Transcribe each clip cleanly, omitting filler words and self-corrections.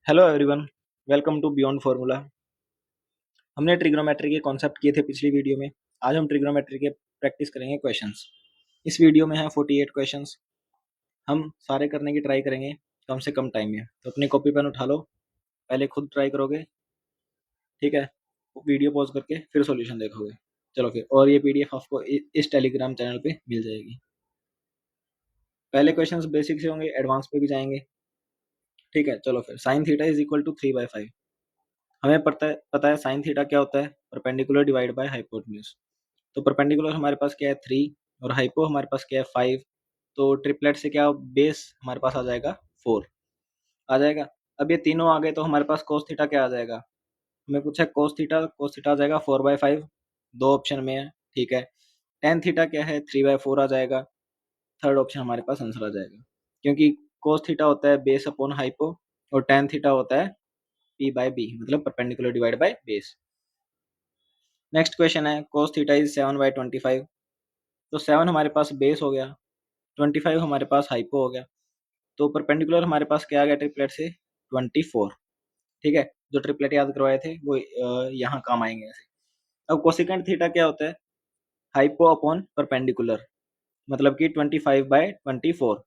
Hello everyone, welcome to beyond formula. हमने trigonometry के concept किए थे पिछली वीडियो में। आज हम ट्रिग्नोमेट्री के प्रैक्टिस करेंगे क्वेश्चंस। इस वीडियो में है 48 क्वेश्चंस। हम सारे करने की ट्राई करेंगे कम से कम टाइम में। तो अपनी कॉपी पेन उठा लो, पहले खुद ट्राई करोगे, ठीक है। वीडियो पॉज करके फिर सॉल्यूशन देखोगे। चलो फिर, और ये पीडीएफ आपको इस टेलीग्राम चैनल पे मिल जाएगी। पहले क्वेश्चंस बेसिक से होंगे, एडवांस पे भी जाएंगे, ठीक है। चलो फिर, sine theta is equal to 3/5। हमें पता है साइन थीटा क्या होता है, परपेंडिकुलर डिवाइड बाय हाइपोटेन्यूज। तो परपेंडिकुलर हमारे पास क्या है 3, और हाइपो हमारे पास क्या है 5। तो ट्रिपलेट से क्या बेस हमारे पास आ जाएगा 4 आ जाएगा। अब ये तीनों आ गए तो हमारे पास कोस थीटा क्या आ जाएगा। हमें पूछा कोस थीटा आ जाएगा 4/5, दो ऑप्शन में है, ठीक है। टेन थीटा क्या है 3/4 आ जाएगा, थर्ड ऑप्शन हमारे पास आंसर आ जाएगा। क्योंकि कोस थीटा होता है बेस अपॉन हाइपो, और टेन थीटा होता है पी बाय बी, मतलब perpendicular divide by base. Next question है कोस थीटा इज 7/25। तो 7 हमारे पास बेस हो गया, 25 हमारे पास हाइपो हो गया। तो परपेंडिकुलर हमारे पास क्या आ गया ट्रिपलेट से 24, ठीक है। जो ट्रिपलेट याद करवाए थे वो यहाँ काम आएंगे ऐसे। अब कोसिकेंट थीटा क्या होता है, हाइपो अपॉन परपेंडिकुलर, मतलब कि 25/24,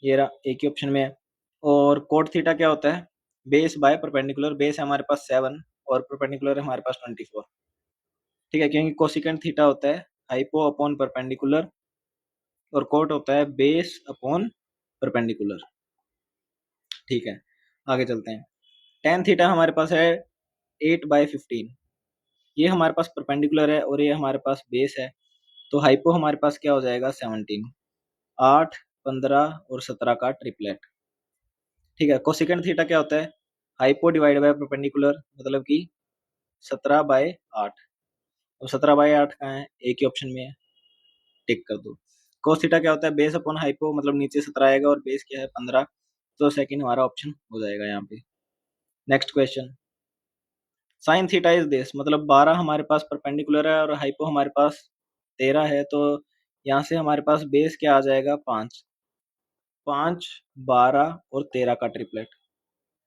ये रहा एक ही ऑप्शन में है। और कोट थीटा क्या होता है, बेस बाय परपेंडिकुलर, बेस है हमारे पास 7 और परपेंडिकुलर है हमारे पास 24, ठीक है। क्योंकि कोसिकेंट थीटा होता है हाइपो अपॉन परपेंडिकुलर, और कोट होता है बेस अपॉन परपेंडिकुलर, ठीक है। आगे चलते हैं। टेन थीटा हमारे पास है 8/15। ये हमारे पास परपेंडिकुलर है और ये हमारे पास बेस है। तो हाइपो हमारे पास क्या हो जाएगा 17, 8, 15 और 17 का ट्रिपलेट, ठीक है। कोसिकेंट थीटा क्या होता है, हाइपो डिवाइड बाय परपेंडिकुलर, मतलब कि 17/8। और 17/8 कहाँ है, एक ही ऑप्शन में है, टिक कर दो। कोस थीटा क्या होता है, बेस अपॉन हाइपो, मतलब नीचे 17 आएगा और बेस क्या है 15। तो सेकंड हमारा ऑप्शन हो जाएगा यहाँ पे। Next question, sign theta is this, मतलब 12 हमारे पास परपेंडिकुलर है और हाइपो हमारे पास 13 है। तो यहाँ से हमारे पास बेस क्या आ जाएगा 5, 5, 12 और 13 का ट्रिपलेट,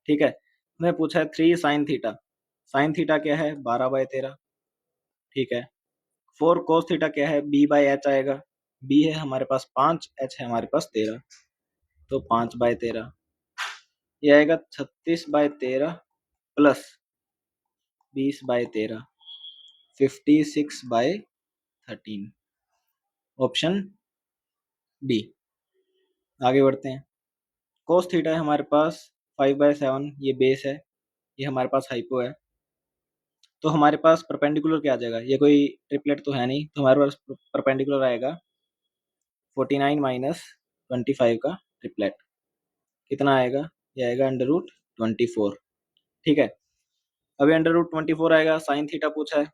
ठीक है। हमें पूछा है 3 साइन थीटा। साइन थीटा क्या है 12/13, ठीक है। 4 कोस थीटा क्या है b/h आएगा। b है हमारे पास 5, h है हमारे पास 13, तो 5/13 ये आएगा 36/13 प्लस 20/13, 56/13, ऑप्शन डी। आगे बढ़ते हैं। कोस थीटा है हमारे पास 5/7, ये बेस है, ये हमारे पास हाइपो है। तो हमारे पास परपेंडिकुलर क्या आ जाएगा, ये कोई ट्रिपलेट तो है नहीं, तो हमारे पास परपेंडिकुलर आएगा 49 माइनस 25 का ट्रिपलेट, कितना आएगा, ये आएगा √24, ठीक है। अभी √24 आएगा, साइन थीटा पूछा है,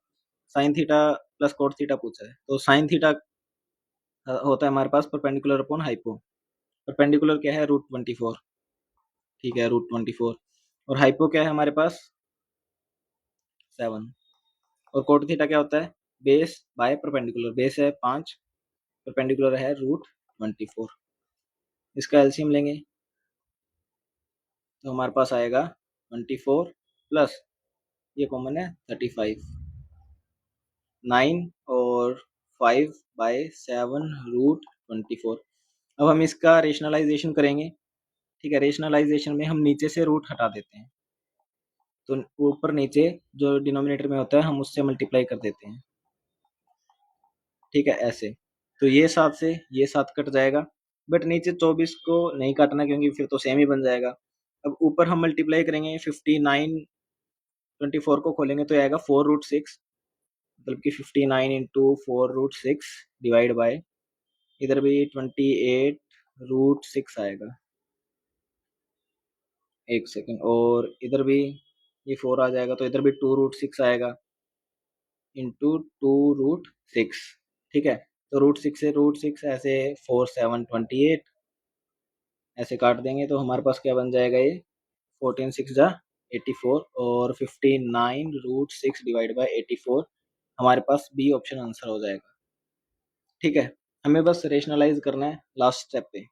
sine theta plus cot theta पूछा है। तो साइन थीटा होता है हमारे पास परपेंडिकुलर अपॉन हाइपो। परपेंडिकुलर क्या है √24, ठीक है, √24। और हाइपो क्या है हमारे पास 7। और कोट थीटा क्या होता है, बेस बाय परपेंडिकुलर, बेस है 5, परपेंडिकुलर है √24। इसका एलसीएम लेंगे तो हमारे पास आएगा 24 प्लस ये कॉमन है 35, 9 और 5/7 √24। अब हम इसका रेशनलाइजेशन करेंगे, ठीक है। रेशनलाइजेशन में हम नीचे से रूट हटा देते हैं, तो ऊपर नीचे जो डिनोमिनेटर में होता है हम उससे मल्टीप्लाई कर देते हैं, ठीक है, ऐसे। तो ये 7 कट जाएगा, बट नीचे 24 को नहीं काटना क्योंकि फिर तो सेम ही बन जाएगा। अब ऊपर हम मल्टीप्लाई करेंगे 59, 24 को खोलेंगे तो आएगा 4√6, मतलब कि 59 इंटू 4√6 डिवाइड बाय, इधर भी 28√6 आएगा, एक सेकेंड, और इधर भी ये 4 आ जाएगा, तो इधर भी 2√6 आएगा इंटू 2√6, ठीक है। तो √6 से √6 ऐसे 4, 7, 28 ऐसे काट देंगे तो हमारे पास क्या बन जाएगा, ये 14 6 जा 84, और 59√6 डिवाइड बाय 84, हमारे पास बी ऑप्शन आंसर हो जाएगा, ठीक है। हमें बस रेशनलाइज करना है लास्ट स्टेप पे।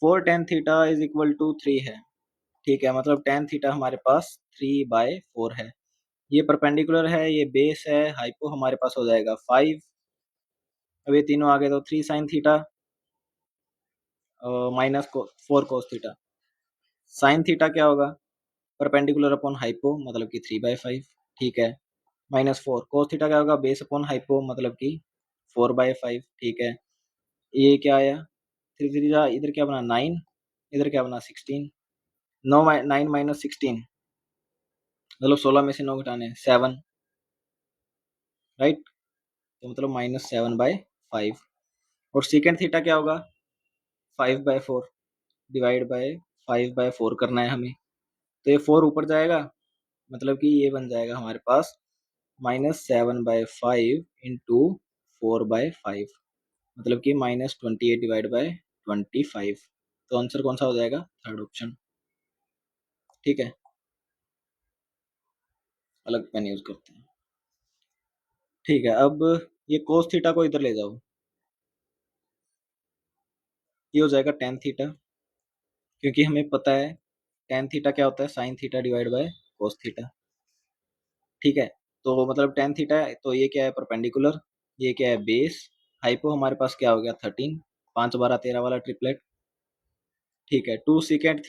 4 tan theta is equal to 3 है, ठीक है, मतलब टेन थीटा हमारे पास 3/4 है। ये परपेंडिकुलर है, ये बेस है, हाइपो हमारे पास हो जाएगा 5। अब ये तीनों आ गए तो 3 sine theta minus 4 cos theta. Sign theta क्या होगा, परपेंडिकुलर अपॉन हाइपो मतलब कि 3/5। ठीक है, -4 कोस थीटा क्या होगा, बेस अपॉन हाइपो मतलब कि 4/5। ठीक है, ये क्या आया, थ्री थ्री जा, इधर क्या बना 9, इधर क्या बना 16। 9 माइनस 16 मतलब 16 में से 9 घटाने 7, राइट। तो मतलब -7/5। और सेकेंड थीटा क्या होगा, 5/4 डिवाइड बाय 5/4 करना है हमें। तो ये 4 ऊपर जाएगा, मतलब कि ये बन जाएगा हमारे पास -7/5 इंटू 4/5, मतलब कि -28 डिवाइड बाय 25। तो आंसर कौन सा हो जाएगा, थर्ड ऑप्शन। ठीक है, अलग पेन यूज करते हैं। ठीक है, अब ये कोस थीटा को इधर ले जाओ, ये हो जाएगा टेन थीटा, क्योंकि हमें पता है टेन थीटा क्या होता है, sine theta divide by cos theta. ठीक है, तो मतलब टेन थीटा है, तो ये क्या है परपेंडिकुलर, ये क्या है बेस, हाइपो हमारे पास क्या हो गया 13, 5 12 13 वाला ट्रिपलेट। ठीक है, 2 सेकेंड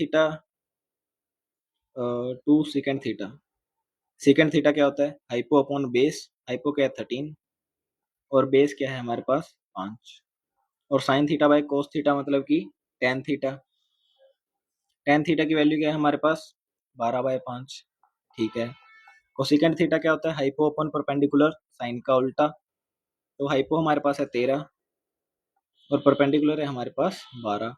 थीटा क्या होता है, हाइपो अपॉन बेस, हाइपो क्या है 13 और बेस क्या है हमारे पास 5। और sine theta by cos theta मतलब कि टेन थीटा। टेन थीटा की वैल्यू क्या है हमारे पास 12/5। ठीक है, कोसेकेंड थीटा क्या होता है, हाइपो अपॉन परपेंडिकुलर, साइन का उल्टा। तो हाइपो हमारे पास है 13 और परपेंडिकुलर है हमारे पास 12।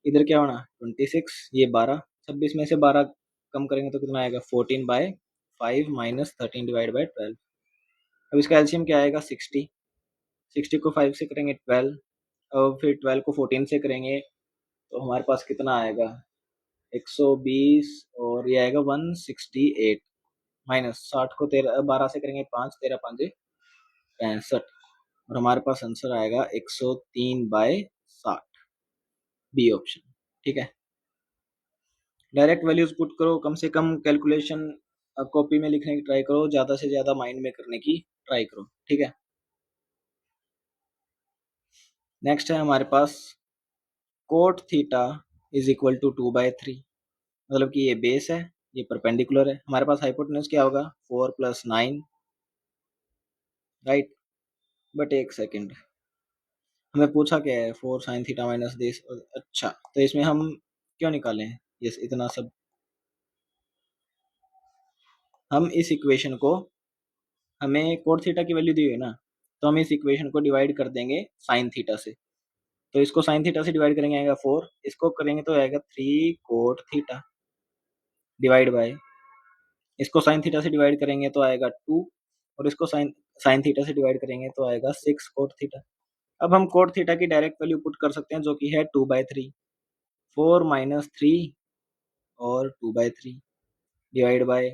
इधर क्या होना 26, ये 12, 26 में से 12 कम करेंगे तो कितना आएगा 14/5 माइनस 13 डिवाइड बाई 12। अब इसका एलसीएम क्या आएगा 60, 60 को 5 से करेंगे 12, और फिर 12 को 14 से करेंगे तो हमारे पास कितना आएगा 120, और ये आएगा 168 माइनस 60 को 12 से करेंगे 5, 13 5 65, और हमारे पास आंसर आएगा 103/60, बी ऑप्शन। ठीक है, डायरेक्ट वैल्यूज पुट करो, कम से कम कैलकुलेशन कॉपी में लिखने की ट्राई करो, ज़्यादा से ज़्यादा माइंड में करने की ट्राई करो। ठीक है, नेक्स्ट है हमारे पास cot theta is equal to 2/3, मतलब कि ये बेस है, ये परपेंडिकुलर है, हमारे पास हाइपोटेन्यूज क्या होगा 4 + 9, राइट। बट एक सेकेंड, हमें पूछा क्या है 4 साइन थीटा माइनस दिस। अच्छा, तो इसमें हम क्यों निकालें ये इतना सब, हम इस इक्वेशन को, हमें कोट थीटा की वैल्यू दी हुई है ना, तो हम इस इक्वेशन को डिवाइड कर देंगे साइन थीटा से। तो इसको साइन थीटा से डिवाइड करेंगे आएगा 4, इसको करेंगे तो आएगा 3 कोट थीटा डिवाइड बाय, इसको साइन थीटा से डिवाइड करेंगे तो आएगा 2, और इसको साइन साइन थीटा से डिवाइड करेंगे तो आएगा 6 कोट थीटा। अब हम कोट थीटा की डायरेक्ट वैल्यू पुट कर सकते हैं जो कि है 2/3, 4 माइनस 3 और 2/3 डिवाइड बाय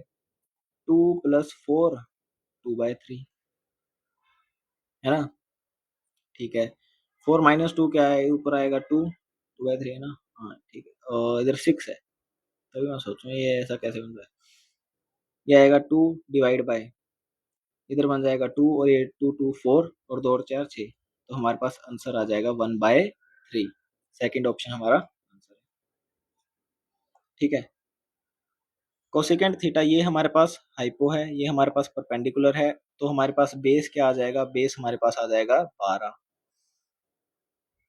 2 + 4 2/3, है ना। ठीक है, 4 - 2 क्या है, ऊपर आएगा 2/3 है ना। हाँ ठीक है, और इधर 6 है, तभी मैं सोचूं ये ऐसा कैसे बन रहा है। ये आएगा 2 डिवाइड बाय, इधर बन जाएगा 2 और ये 2 2 4 और 2 और 4 6, तो हमारे पास आंसर आ जाएगा 1/3। सेकंड ऑप्शन हमारा आंसर है। ठीक है, कोसेकेंट थीटा ये हमारे पास हाइपो है, ये हमारे पास परपेंडिकुलर है, तो हमारे पास बेस क्या आ जाएगा, बेस हमारे पास आ जाएगा 12।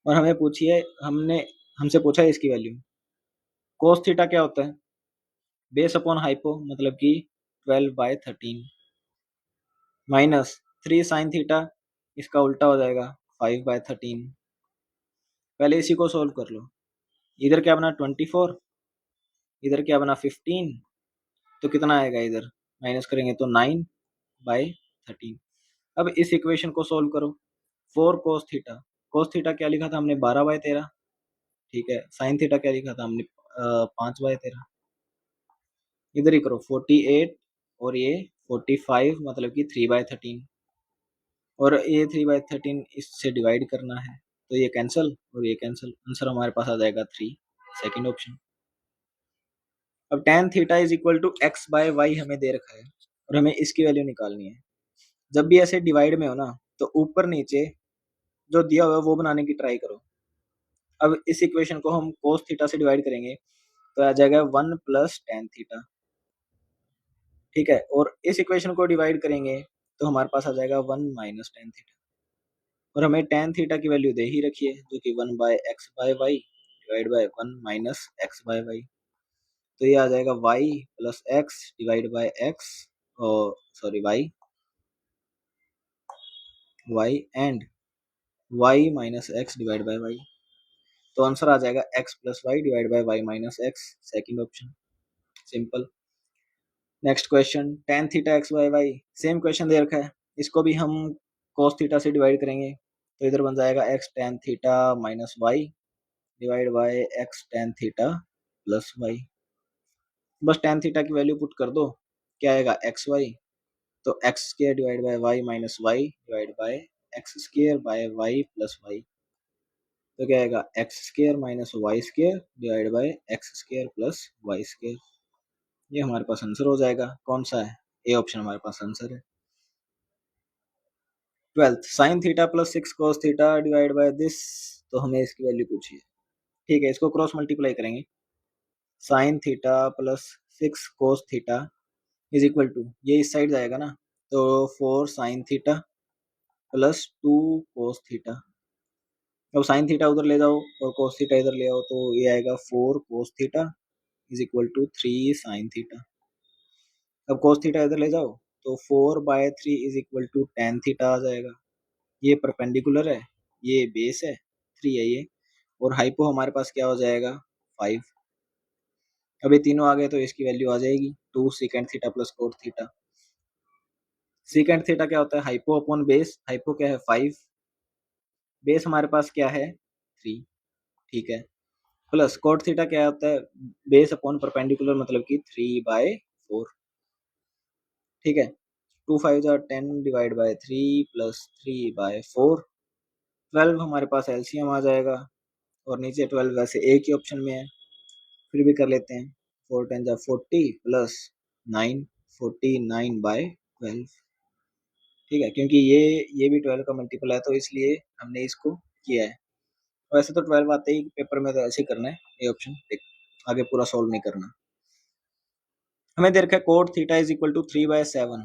और हमें पूछिए, हमसे पूछा है इसकी वैल्यू। कोस थीटा क्या होता है, बेस अपॉन हाइपो मतलब कि 12/13 माइनस 3 साइन थीटा, इसका उल्टा हो जाएगा 5/13। पहले इसी को सोल्व कर लो, इधर क्या बना 24, इधर क्या बना 15, तो कितना आएगा इधर माइनस करेंगे तो 9/13। अब इस इक्वेशन को सोल्व करो, 4 कोस थीटा, कोस थीटा क्या लिखा था हमने 12/13। ठीक है, साइन थीटा क्या लिखा था हमने 5/13। इधर ही करो 48 और ये 45 मतलब कि 3/13, और ये 3/13 इससे डिवाइड करना है, तो ये कैंसिल और ये कैंसिल, आंसर हमारे पास आ जाएगा 3, सेकंड ऑप्शन। अब tan theta is equal to x by y हमें दे रखा है और हमें इसकी वैल्यू निकालनी है। जब भी ऐसे डिवाइड में हो ना तो ऊपर नीचे जो दिया हुआ है वो बनाने की ट्राई करो। अब इस इक्वेशन को हम cos थीटा से डिवाइड करेंगे तो आ जाएगा 1 प्लस tan थीटा, ठीक है। और इस इक्वेशन को डिवाइड करेंगे तो हमारे पास आ जाएगा 1 माइनस tan थीटा, और हमें tan थीटा की वैल्यू दे ही रखी है जो कि 1 by x by y divide by 1 minus x by y. तो ये आ जाएगा y plus x divide by x, और sorry y and y minus x divide by y। तो आंसर आ जाएगा x plus y divide by y minus x, second option, simple. Next question tan theta x by y, same question दे रखा है, इसको भी हम cos theta से divide करेंगे तो इधर बन जाएगा x tan theta minus y divide by x tan theta plus y. बस tan थीटा की वैल्यू पुट कर दो, क्या आएगा एक्स वाई, तो x square divide by y minus y divide by x square by y plus y. तो क्या आएगा x square minus y square divide by x square plus y square. ये हमारे पास आंसर हो जाएगा, कौन सा है, ए ऑप्शन हमारे पास आंसर है। 12th sine theta plus 6 cos theta divide by this, तो हमें इसकी वैल्यू पूछी है, ठीक है। इसको क्रॉस मल्टीप्लाई करेंगे, sine theta plus 6 cos theta is equal to, ये इस साइड जाएगा ना तो 4 sine theta plus 2 cos theta. अब साइन थीटा उधर ले जाओ और cos थीटा इधर ले आओ तो ये आएगा 4 cos theta is equal to 3 sine theta. अब cos थीटा इधर ले जाओ तो 4 by 3 is equal to tan theta आ जाएगा। ये परपेंडिकुलर है, ये बेस है, 3 है ये, और हाइपो हमारे पास क्या हो जाएगा 5। अब ये तीनों आ गए तो इसकी वैल्यू आ जाएगी 2 second theta plus cot theta. Second theta क्या होता है, हाइपो अपॉन बेस, हाइपो क्या है 5, बेस हमारे पास क्या है 3, ठीक है। प्लस कोट थीटा क्या होता है, बेस अपॉन परपेंडिकुलर मतलब कि 3/4, ठीक है। 2 5 जा 10 डिवाइड बाय 3 प्लस 3/4, 12 हमारे पास एलसीएम आ जाएगा, और नीचे 12 वैसे एक ही ऑप्शन में है, फिर भी कर लेते हैं। 4 10 जा 40 प्लस 9 49/12, ठीक है, क्योंकि ये भी 12 का मल्टीपल है तो इसलिए हमने इसको किया है। वैसे तो 12 आते ही पेपर में तो ऐसे ही करना है, ये ऑप्शन टिक, आगे पूरा सॉल्व नहीं करना। हमें दे रखा है cot theta is equal to 3/7,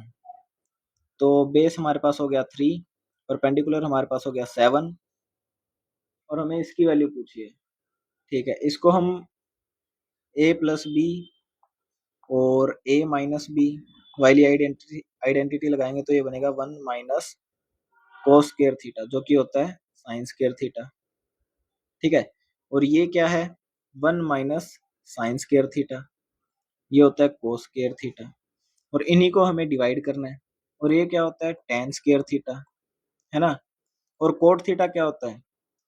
तो बेस हमारे पास हो गया 3, परपेंडिकुलर हमारे पास हो गया 7, और हमें इसकी वैल्यू पूछी है, ठीक है। इसको हम a प्लस बी और a माइनस बी वाली आइडेंटिटी लगाएंगे तो ये बनेगा 1 माइनस कोस स्क्वायर थीटा जो कि होता है साइन स्क्वायर थीटा, ठीक है। और ये क्या है 1 माइनस साइन स्क्वायर थीटा, ये होता है कोस स्क्वायर थीटा, और इन्हीं को हमें डिवाइड करना है। और ये क्या होता है टेन स्क्वायर थीटा, है ना। और कोट थीटा क्या होता है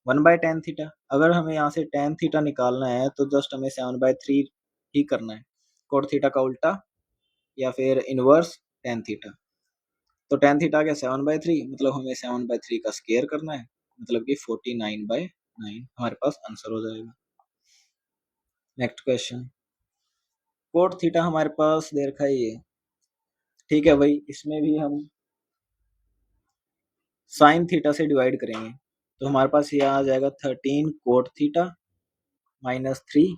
1/tan थीटा। अगर हमें यहाँ से tan थीटा निकालना है तो जस्ट हमें 7/3 ही करना है, कोट थीटा का उल्टा या फिर इनवर्स tan थीटा। तो tan थीटा क्या 7/3, मतलब हमें 7/3 का स्क्वायर करना है, मतलब कि 49/9 हमारे पास आंसर हो जाएगा। नेक्स्ट क्वेश्चन, कोट थीटा हमारे पास दे रखा है ये, ठीक है भाई, इसमें भी हम साइन थीटा से डिवाइड करेंगे तो हमारे पास ये आ जाएगा 13 कोट थीटा माइनस 3।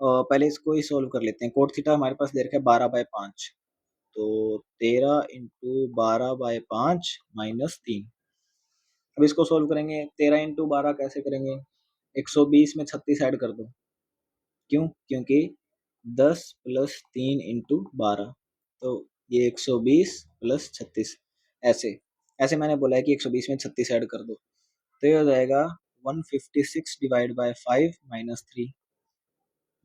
पहले इसको ही सोल्व कर लेते हैं। कोट थीटा हमारे पास दे रखा है 12/5, तो 13 इंटू 12/5 माइनस 3। अब इसको सोल्व करेंगे, 13 इंटू 12 कैसे करेंगे, 120 में 36 ऐड कर दो, क्यों, क्योंकि 10 प्लस 3 इंटू 12, तो ये 120 प्लस 36, ऐसे ऐसे मैंने बोला है कि 120 में 36 ऐड कर दो, तो ये हो जाएगा 156 डिवाइड बाय 5 माइनस 3,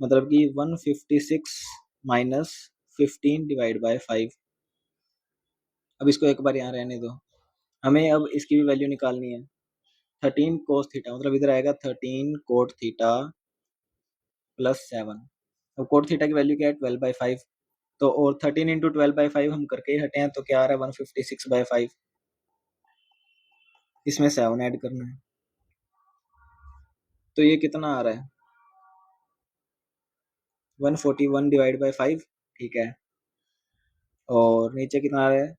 मतलब कि 156 माइनस 15 डिवाइड बाय 5। अब इसको एक बार यहाँ रहने दो, हमें अब इसकी भी वैल्यू निकालनी है। 13 कोस थीटा मतलब इधर आएगा 13 कोट थीटा प्लस 7। अब कोट थीटा की वैल्यू क्या है 12/5, तो और 13 इंटू 12/5 हम करके ही हटे हैं, तो क्या आ रहा है 156/5, इसमें 7 ऐड करना है, तो ये कितना आ रहा है 141 डिवाइड बाय 5, ठीक है। और नीचे कितना आ रहा है,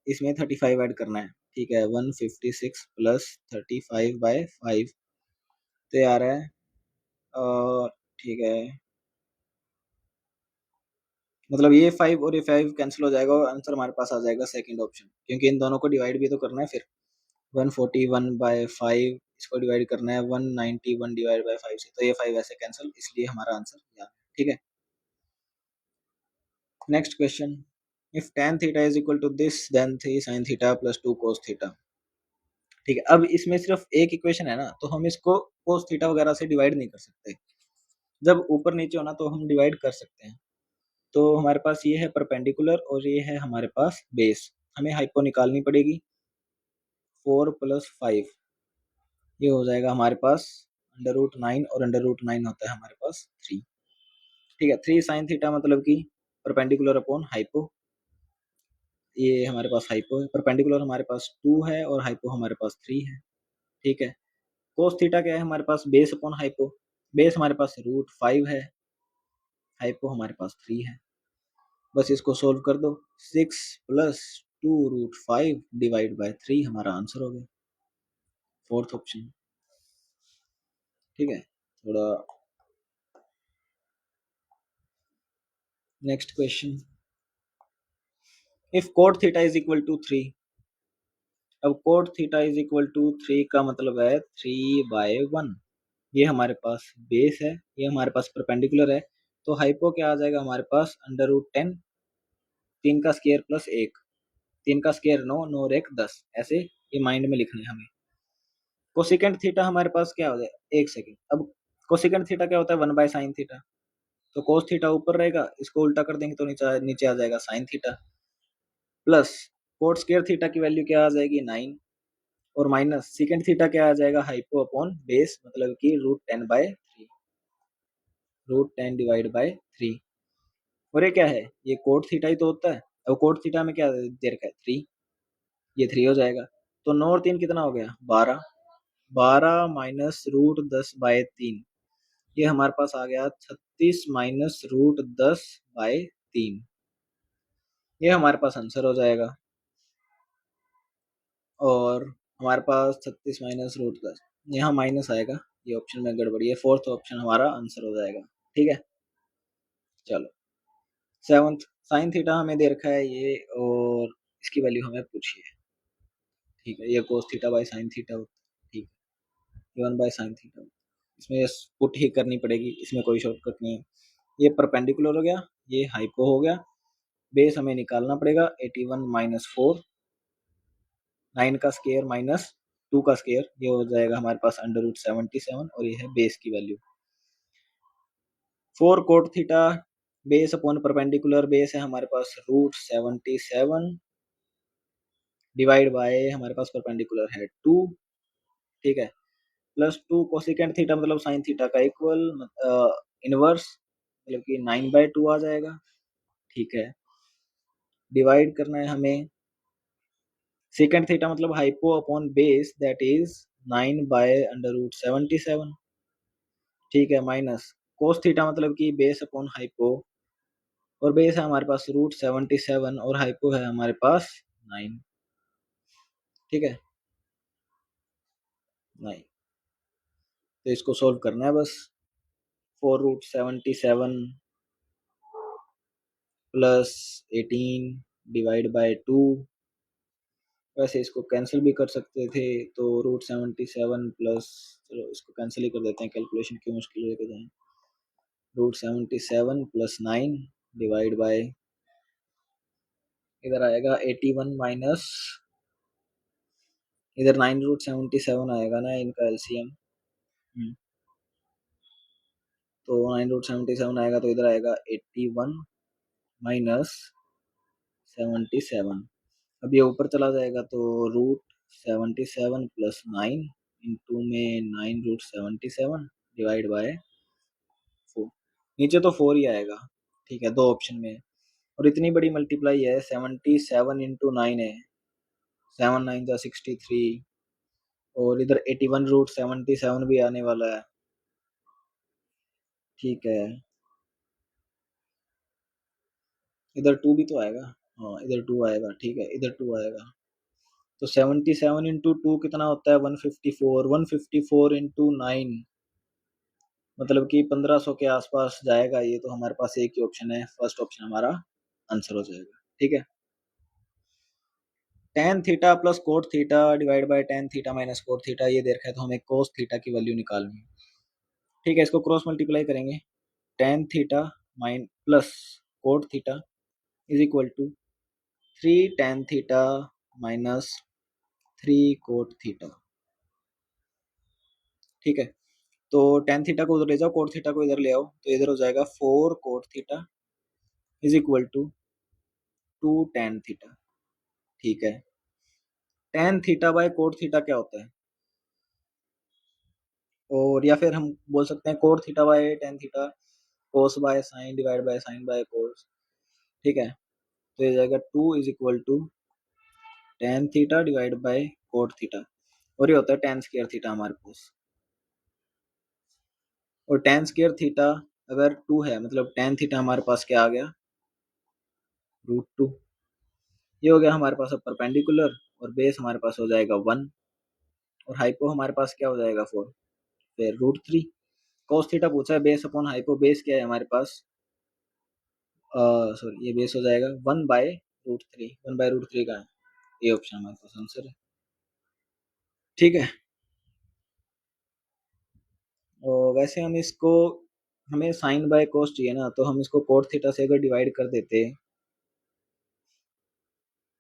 इसमें 35 ऐड करना है, ठीक है। 156 प्लस 35/5 तो ये आ रहा है, ठीक है, मतलब ये 5 और ये 5 कैंसिल हो जाएगा और आंसर हमारे पास आ जाएगा सेकंड ऑप्शन, क्योंकि इन दोनों को डिवाइड भी तो करना है। फिर 141/5 इसको डिवाइड करना है 191 डिवाइड बाय 5 से, तो ये 5 ऐसे कैंसिल, इसलिए हमारा आंसर यहाँ, ठीक है। Next question, if tan theta is equal to this then 3 sin theta plus 2 cos theta, ठीक है। अब इसमें सिर्फ एक इक्वेशन है ना, तो हम इसको cos थीटा वगैरह से डिवाइड नहीं कर सकते। जब ऊपर नीचे होना तो हम डिवाइड कर सकते हैं। तो हमारे पास ये है परपेंडिकुलर और ये है हमारे पास बेस, हमें हाइपो निकालनी पड़ेगी। 4 + 5 ये हो जाएगा हमारे पास √9 और √9 होता है हमारे पास 3, ठीक है। 3 sin थीटा मतलब कि परपेंडिकुलर अपॉन हाइपो, ये हमारे पास हाइपो है। परपेंडिकुलर हमारे पास 2 है और हाइपो हमारे पास 3 है, ठीक है। कोस थीटा क्या है हमारे पास, बेस अपॉन हाइपो, बेस हमारे पास √5 है, हाइपो हमारे पास 3 है। बस इसको सोल्व कर दो, 6 + 2√5 डिवाइड बाय 3 हमारा आंसर हो गया, फोर्थ ऑप्शन, ठीक है। थोड़ा next question, if cot theta is equal to 3, अब cot theta is equal to 3 का मतलब है 3/1, ये हमारे पास बेस है, ये हमारे पास परपेंडिकुलर है, तो हाइपो क्या आ जाएगा हमारे पास √10, 3 का स्क्वायर प्लस 1, 3 का स्क्वायर 9, 9 और 1 10, ऐसे ये माइंड में लिखना है हमें। कोसिकेंट थीटा हमारे पास क्या हो जाएगा, एक सेकेंड, अब कोसिकेंट थीटा क्या होता है, 1/sin थीटा, तो कोस थीटा ऊपर रहेगा, इसको उल्टा कर देंगे तो नीचे नीचे आ जाएगा sign theta, plus coat square theta की वैल्यू क्या आ जाएगी 9, और माइनस सेकेंड थीटा क्या आ जाएगा, हाइपो अपॉन बेस मतलब कि √10/3, √10 डिवाइड बाय 3, और ये क्या है, ये कोट थीटा ही तो होता है। अब कोट थीटा में क्या दे रखा है 3, ये 3 हो जाएगा, तो 9 और 3 कितना हो गया 12, 12 माइनस √10/3, ये हमारे पास आ गया 36 माइनस √10/3, ये हमारे पास आंसर हो जाएगा। और हमारे पास 36 माइनस √10, यहाँ माइनस आएगा, ये ऑप्शन में गड़बड़ी है, फोर्थ ऑप्शन हमारा आंसर हो जाएगा, ठीक है। चलो सेवंथ, साइन थीटा हमें दे रखा है ये, और इसकी वैल्यू हमें पूछी है, ठीक है। ये cos theta by sine theta होता है, ठीक है, 1/sin थीटा, इसमें पुट ही करनी पड़ेगी, इसमें कोई शॉर्टकट नहीं है। ये परपेंडिकुलर हो गया, ये हाइपो हो गया, बेस हमें निकालना पड़ेगा 81 माइनस 4, 9 का स्क्वायर माइनस 2 का स्क्वायर, ये हो जाएगा हमारे पास √77, और ये है बेस की value. 4 cot theta base upon perpendicular, base है हमारे पास √77 डिवाइड बाय हमारे पास परपेंडिकुलर है 2, ठीक है, प्लस 2 कोसिकेंट थीटा मतलब साइन थीटा का इक्वल इनवर्स मतलब कि 9/2 आ जाएगा, ठीक है। डिवाइड करना है हमें सेकेंड थीटा मतलब hypo upon base that is 9/√77, ठीक है, माइनस कोस थीटा मतलब कि बेस अपॉन हाइपो, और बेस है हमारे पास √77 और हाइपो है हमारे पास 9, ठीक है, 9, तो इसको सोल्व करना है बस। 4√77 प्लस 18 डिवाइड बाय 2, वैसे इसको कैंसिल भी कर सकते थे, तो √77 प्लस, चलो इसको कैंसिल ही कर देते हैं, कैलकुलेशन क्यों मुश्किल लेके जाएं, √77 प्लस 9 डिवाइड बाय, इधर आएगा 81 माइनस, इधर 9√77 आएगा ना, इनका एलसीएम, तो 9√77 आएगा, तो इधर आएगा 81 माइनस 77, अब ये ऊपर चला जाएगा, तो √77 प्लस 9 इंटू में 9√77 डिवाइड बाय 4, नीचे तो 4 ही आएगा, ठीक है, दो ऑप्शन में, और इतनी बड़ी मल्टीप्लाई है, 77 इंटू 9 है, 7 9 जा 63, और इधर 81√77 भी आने वाला है, ठीक है। इधर 2 भी तो आएगा। हाँ, इधर 2 आएगा, ठीक है, इधर 2 आएगा। तो 77 इंटू 2 कितना होता है? 154। 154 इंटू 9 मतलब कि 1500 के आसपास जाएगा ये। तो हमारे पास एक ही ऑप्शन है, फर्स्ट ऑप्शन हमारा आंसर हो जाएगा। ठीक है। tan theta plus cot theta divide bye tan theta minus cot theta ये दे रखा है, तो हमें कोस थीटा की वैल्यू निकालनी है। ठीक है, इसको क्रॉस मल्टीप्लाई करेंगे। tan theta minus plus cot theta is equal to 3 tan theta minus 3 cot theta. ठीक है, तो tan थीटा को उधर ले जाओ, कोट थीटा को इधर ले आओ, तो इधर हो जाएगा 4 cot theta is equal to 2 tan theta. ठीक है, tan theta by cot theta क्या होता है? और या फिर हम बोल सकते हैं cot theta by tan theta, cos by sine divide by sine by cos. ठीक है, तो ये जाएगा 2 is equal to tan theta divide by cot theta, और ये होता है tan स्क्वायर थीटा हमारे पास। और tan स्क्वायर थीटा अगर 2 है, मतलब tan थीटा हमारे पास क्या आ गया? √2। ये हो गया हमारे पास अब परपेंडिकुलर, और बेस हमारे पास हो जाएगा 1, और हाइपो हमारे पास क्या हो जाएगा? 4। फिर √3। cos थीटा पूछा है, बेस अपॉन हाइपो, बेस क्या है हमारे पास? सॉरी, ये बेस हो जाएगा 1/√3। 1/√3 का है, ये ऑप्शन हमारे पास आंसर है। ठीक है, और वैसे हम इसको, हमें साइन बाय कोस चाहिए ना, तो हम इसको कोट थीटा से अगर डिवाइड कर देते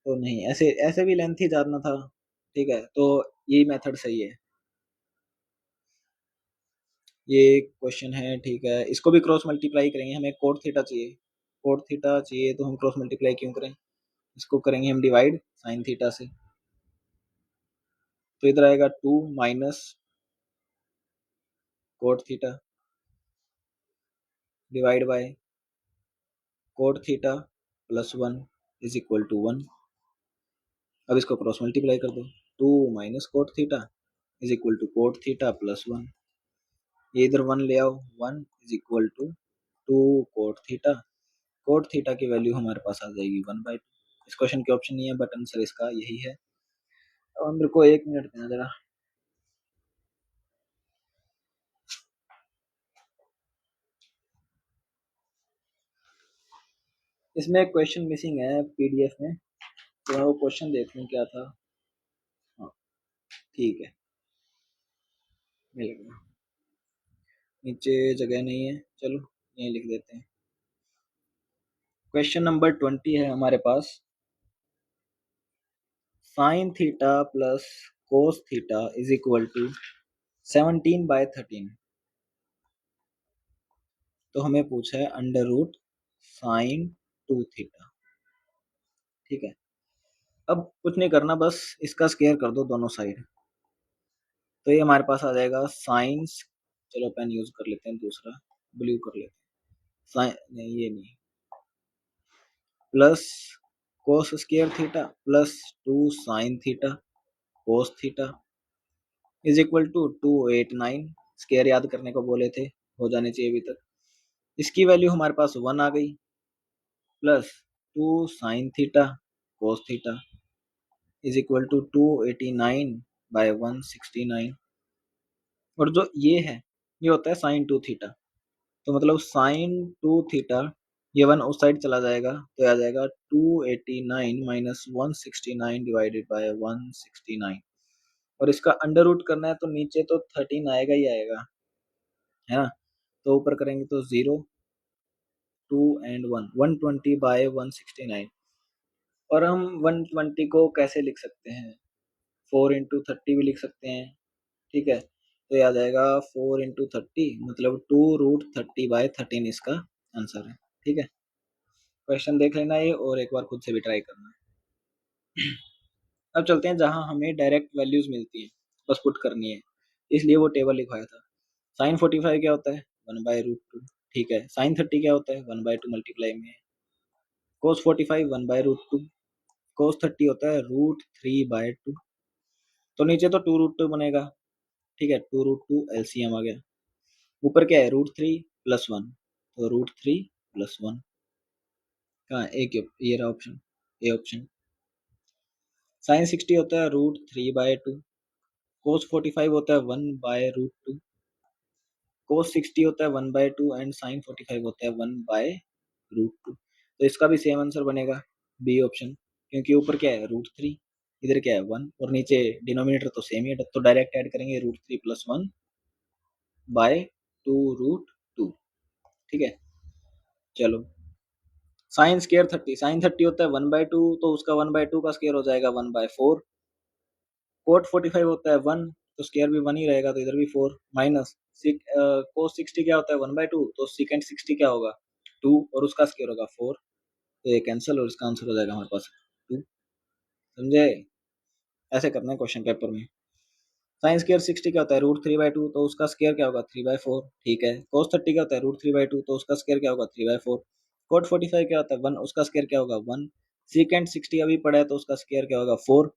तो नहीं, ऐसे ऐसे भी लेंथ ही जानना था। ठीक है, तो यही मेथड सही है, ये क्वेश्चन है। ठीक है, इसको भी क्रॉस मल्टीप्लाई करेंगे, हमें कोट थीटा चाहिए। कोट थीटा चाहिए तो हम क्रॉस मल्टीप्लाई क्यों करें? इसको करेंगे हम डिवाइड साइन थीटा से, तो इधर आएगा 2 minus cot theta divide by cot theta plus 1 is equal to 1। अब इसको क्रॉस मल्टीप्लाई कर दो, 2 minus cot theta is equal to cot theta plus 1। ये इधर 1 ले आओ, 1 is equal to 2 cot theta. Cot theta की वैल्यू हमारे पास आ जाएगी 1/2। इस क्वेश्चन के ऑप्शन नहीं है, बट आंसर इसका यही है। और मेरे को 1 मिनट देना जरा। इसमें एक क्वेश्चन मिसिंग है पीडीएफ में, तो मैं वो क्वेश्चन देख लूँ क्या था। हाँ, ठीक है, मिल गया। नीचे जगह नहीं है, चलो यहीं लिख देते हैं। क्वेश्चन नंबर 20 है हमारे पास। Sine theta plus cos theta is equal to 17/13। तो हमें पूछा है अंडर रूट साइन 2 थीटा। ठीक है, अब कुछ नहीं करना, बस इसका स्क्वायर कर दो दोनों साइड, तो ये हमारे पास आ जाएगा साइंस। चलो पेन यूज कर लेते हैं, दूसरा ब्लू कर लेते हैं। साइन नहीं, ये नहीं, plus cos square theta plus 2 sine theta cos theta is equal to 289। Square याद करने को बोले थे, हो जाने चाहिए अभी तक। इसकी वैल्यू हमारे पास 1 आ गई, plus 2 sine theta cos theta is equal to 289/169। और जो ये है, ये होता है साइन 2 थीटा। तो मतलब साइन 2 थीटा, ये 1 उस साइड चला जाएगा, तो आ जाएगा 289 माइनस 169 डिवाइडेड बाय 169। और इसका अंडर रूट करना है, तो नीचे तो 13 आएगा ही आएगा, है ना। तो ऊपर करेंगे तो 0, 2 एंड 1, 120/169। और हम 120 को कैसे लिख सकते हैं? 4 इंटू 30 भी लिख सकते हैं। ठीक है, तो याद आएगा 4 इंटू 30 मतलब 2√30/13 इसका आंसर है। ठीक है, क्वेश्चन देख लेना ये, और एक बार खुद से भी ट्राई करना। अब चलते हैं जहां हमें डायरेक्ट वैल्यूज मिलती हैं, बस पुट करनी है, इसलिए वो टेबल लिखवाया था। साइन 45 क्या होता है? 1/√2। ठीक है, साइन 30 क्या होता है? 1/2 मल्टीप्लाई में। कोस 45 1/√2। कोस 30 होता है √3/2। तो नीचे तो 2√2 बनेगा। ठीक है, 2√2 एलसीएम आ गया। ऊपर क्या है? √3 + 1, तो √3 + 1। कहाँ एक ये रहा ऑप्शन, ए ऑप्शन। साइन 60 होता है √3/2, कोस 45 होता है 1/√2, कोस 60 होता है 1/2 एंड साइन 45 होता है 1/√2। तो इसका भी सेम आंसर बनेगा बी ऑप्शन, क्योंकि ऊपर क्या है √3, इधर क्या है 1 और नीचे डिनोमिनेटर तो सेम ही है, तो डायरेक्ट ऐड करेंगे √3 + 1/2√2। ठीक है, चलो। साइन स्केयर 30, साइन 30 होता है 1/2, तो उसका 1/2 का स्केयर हो जाएगा 1/4। कोट 45 होता है 1, तो स्केयर भी 1 ही रहेगा, तो इधर भी 4 माइनस कोस 60 क्या होता है 1/2, तो सिकेंड 60 क्या होगा 2 और उसका स्केयर होगा 4, तो ये कैंसिल और इसका आंसर हो जाएगा हमारे पास 2। समझे? ऐसे करना है क्वेश्चन पेपर में। साइन स्केयर 60 क्या होता है √3/2, तो उसका स्केयर क्या होगा 3/4। ठीक है, कोस 30 क्या होता है √3/2, तो उसका स्केयर क्या होगा 3/4। कोट 45 क्या होता है 1, उसका स्केयर क्या होगा 1। सीकेंड 60 अभी पड़ा है, तो उसका स्केयर क्या होगा 4।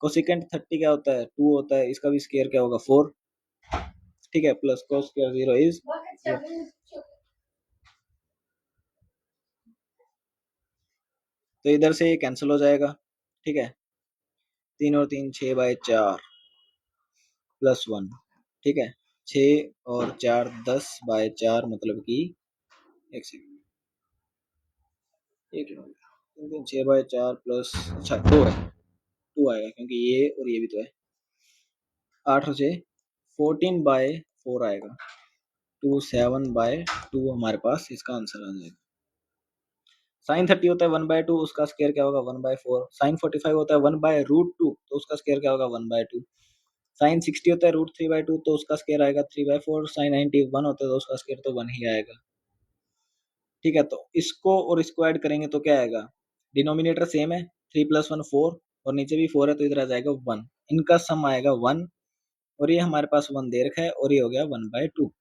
कोसिकेंड 30 क्या होता है 2 होता है, इसका भी स्केयर क्या होगा 4। ठीक है, प्लस कोस स्केयर 0 इज, तो इधर से ये कैंसिल हो जाएगा। ठीक है, 3 और 3 6/4 +1। ठीक है, 6 और 4 10/4, मतलब कि एक सेकंड, एक तीन तीन 6/4 प्लस, अच्छा 2 है, 2 आएगा क्योंकि ये और ये भी तो है। 8 और 6 14/4 आएगा, 27/2 हमारे पास इसका आंसर आ जाएगा। साइन 30 होता है 1/2, उसका स्केयर क्या होगा 1/4। साइन 45 होता है 1/√2, तो उसका स्केयर क्या होगा 1/2। साइन 60 होता है √3/2, तो उसका स्केयर आएगा 3/4। साइन 91 होता है, तो उसका स्केयर तो 1 ही आएगा। ठीक है, तो इसको और इसको ऐड करेंगे तो क्या आएगा, डिनोमिनेटर सेम है, 3 + 1 4 और नीचे भी 4 है, तो इधर आ जाएगा 1, इनका सम आएगा 1, और ये हमारे पास 1 दे रखा है, और ये हो गया 1/2,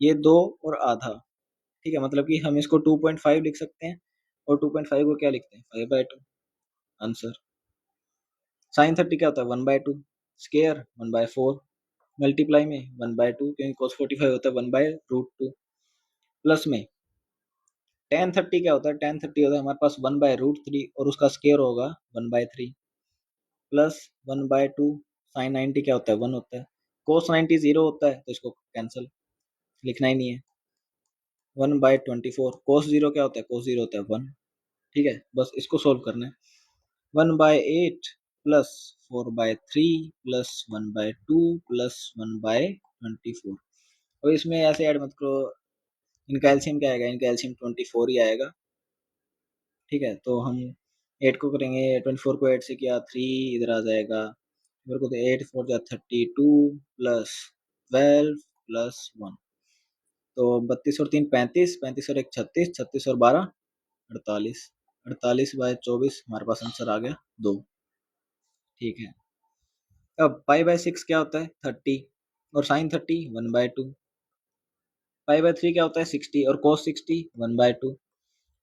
ये 2 और आधा। ठीक है, मतलब कि हम इसको 2.5 लिख सकते हैं, और 2.5 को क्या लिखते हैं 5/2, आंसर। साइन 30 क्या होता है 1/2, स्केयर 1/4, मल्टीप्लाई में 1/2, क्योंकि cos 45 होता है 1/√2, प्लस में tan 30 क्या होता है, tan 30 होता है हमारे पास 1/√3 और उसका स्केयर होगा 1/3, प्लस 1/2। साइन 90 क्या होता है 1 होता है, cos 90 0 होता है, तो इसको कैंसिल, लिखना ही नहीं है। 1/24, cos 0 क्या होता है, cos 0 होता है 1। ठीक है, बस इसको सोल्व करना है। 1/8 प्लस 4/3 प्लस 1/2 प्लस 1/24, और इसमें ऐसे ऐड मत करो, इनका एलसीएम क्या आएगा, इनका एलसीएम 24 ही आएगा। ठीक है, तो हम 8 को करेंगे, 24 को 8 से किया 3, इधर आ जाएगा मेरे को, तो 8 4 जा 32 प्लस 12 प्लस 1, तो 32 और 3 35, 35 और 1 36, 36 और 12 48, 48/24 हमारे पास आंसर आ गया 2। ठीक है, अब π/6 क्या होता है 30, और साइन 30 1/2, π/3 क्या होता है 60 और cos 60 1/2,